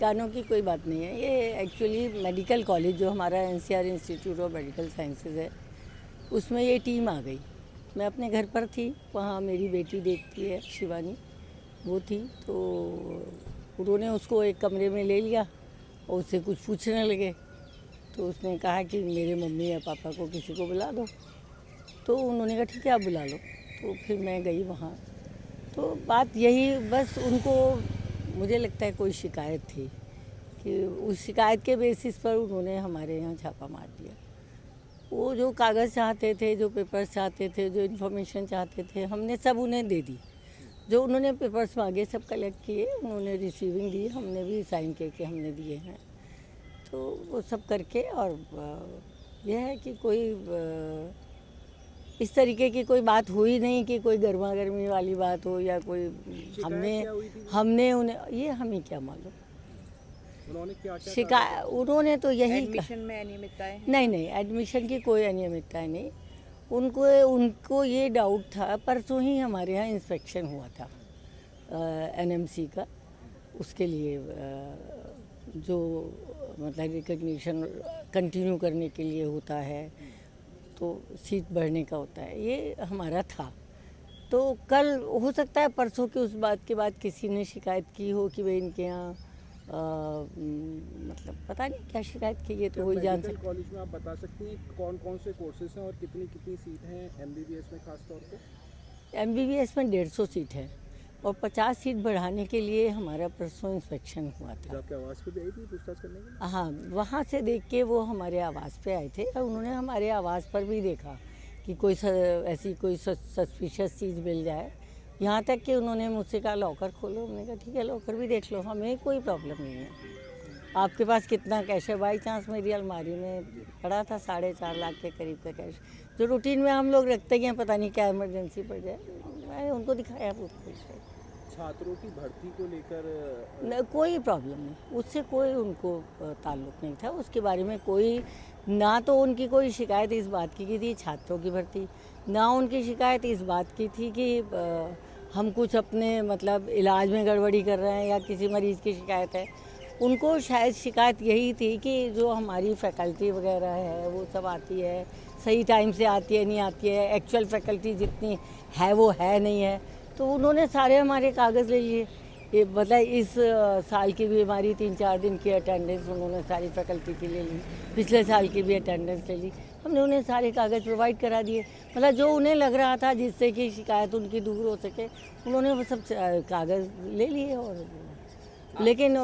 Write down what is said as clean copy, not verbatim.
कानों की कोई बात नहीं है। ये एक्चुअली मेडिकल कॉलेज जो हमारा NCR institute of medical sciences है, उसमें ये टीम आ गई। मैं अपने घर पर थी, वहाँ मेरी बेटी देखती है शिवानी, वो थी। तो उन्होंने उसको एक कमरे में ले लिया और उससे कुछ पूछने लगे। तो उसने कहा कि मेरे मम्मी या पापा को किसी को बुला दो। तो उन्होंने कहा ठीक है, आप बुला लो। तो फिर मैं गई वहाँ। तो बात यही, बस उनको मुझे लगता है कोई शिकायत थी कि उस शिकायत के बेसिस पर उन्होंने हमारे यहाँ छापा मार दिया। वो जो कागज़ चाहते थे, जो पेपर्स चाहते थे, जो इन्फॉर्मेशन चाहते थे, हमने सब उन्हें दे दी। जो उन्होंने पेपर्स मांगे सब कलेक्ट किए, उन्होंने रिसीविंग दी, हमने भी साइन करके हमने दिए हैं। तो वो सब करके, और यह है कि कोई इस तरीके की कोई बात हुई नहीं कि कोई गर्मा गर्मी वाली बात हो या कोई हमने उन्हें, ये हमें क्या मालूम। उन्होंने क्या शिकायत उन्होंने तो यही एडमिशन में अनियमितताएं हैं? नहीं, एडमिशन की कोई अनियमितता नहीं। उनको उनको ये डाउट था, परसों ही हमारे यहाँ इंस्पेक्शन हुआ था एनएमसी का। उसके लिए जो मतलब रिकग्निशन कंटिन्यू करने के लिए होता है, तो सीट बढ़ने का होता है, ये हमारा था। तो कल हो सकता है परसों की उस बात के बाद किसी ने शिकायत की हो कि भाई इनके यहाँ मतलब पता नहीं क्या शिकायत की, ये तो वही जान सकते। कॉलेज में आप बता सकती हैं कौन कौन से कोर्सेज हैं और कितनी कितनी सीट हैं एमबीबीएस में खास तौर पे? एमबीबीएस में 150 सीट है और 50 सीट बढ़ाने के लिए हमारा परसों इंस्पेक्शन हुआ था। आपके आवास पे भी आई थी पूछताछ करने के लिए? हाँ, वहाँ से देख के वो हमारे आवास पे आए थे और उन्होंने हमारे आवास पर भी देखा कि कोई ऐसी कोई सस्पिशियस चीज़ मिल जाए। यहाँ तक कि उन्होंने मुझसे कहा लॉकर खोलो। मैंने कहा ठीक है, लॉकर भी देख लो, हमें कोई प्रॉब्लम नहीं है। आपके पास कितना कैश है? बाई चांस मेरी अलमारी में पड़ा था 4.5 लाख के करीब का कैश, जो रूटीन में हम लोग रखते हैं, पता नहीं क्या इमरजेंसी पड़ जाए। मैंने उनको दिखाया कुछ। छात्रों की भर्ती को लेकर कोई प्रॉब्लम नहीं, उससे कोई उनको ताल्लुक़ नहीं था। उसके बारे में कोई, ना तो उनकी कोई शिकायत इस बात की थी छात्रों की भर्ती, ना उनकी शिकायत इस बात की थी कि हम कुछ अपने मतलब इलाज में गड़बड़ी कर रहे हैं या किसी मरीज़ की शिकायत है। उनको शायद शिकायत यही थी कि जो हमारी फैकल्टी वगैरह है वो सब आती है, सही टाइम से आती है नहीं आती है, एक्चुअल फैकल्टी जितनी है वो है नहीं है। तो उन्होंने सारे हमारे कागज़ ले लिए। ये मतलब इस साल की भी हमारी 3-4 दिन की अटेंडेंस उन्होंने सारी फैकल्टी की ले ली, पिछले साल की भी अटेंडेंस ले ली। हमने उन्हें सारे कागज़ प्रोवाइड करा दिए। मतलब जो उन्हें लग रहा था जिससे कि शिकायत उनकी दूर हो सके, उन्होंने वो सब कागज़ ले लिए। और लेकिन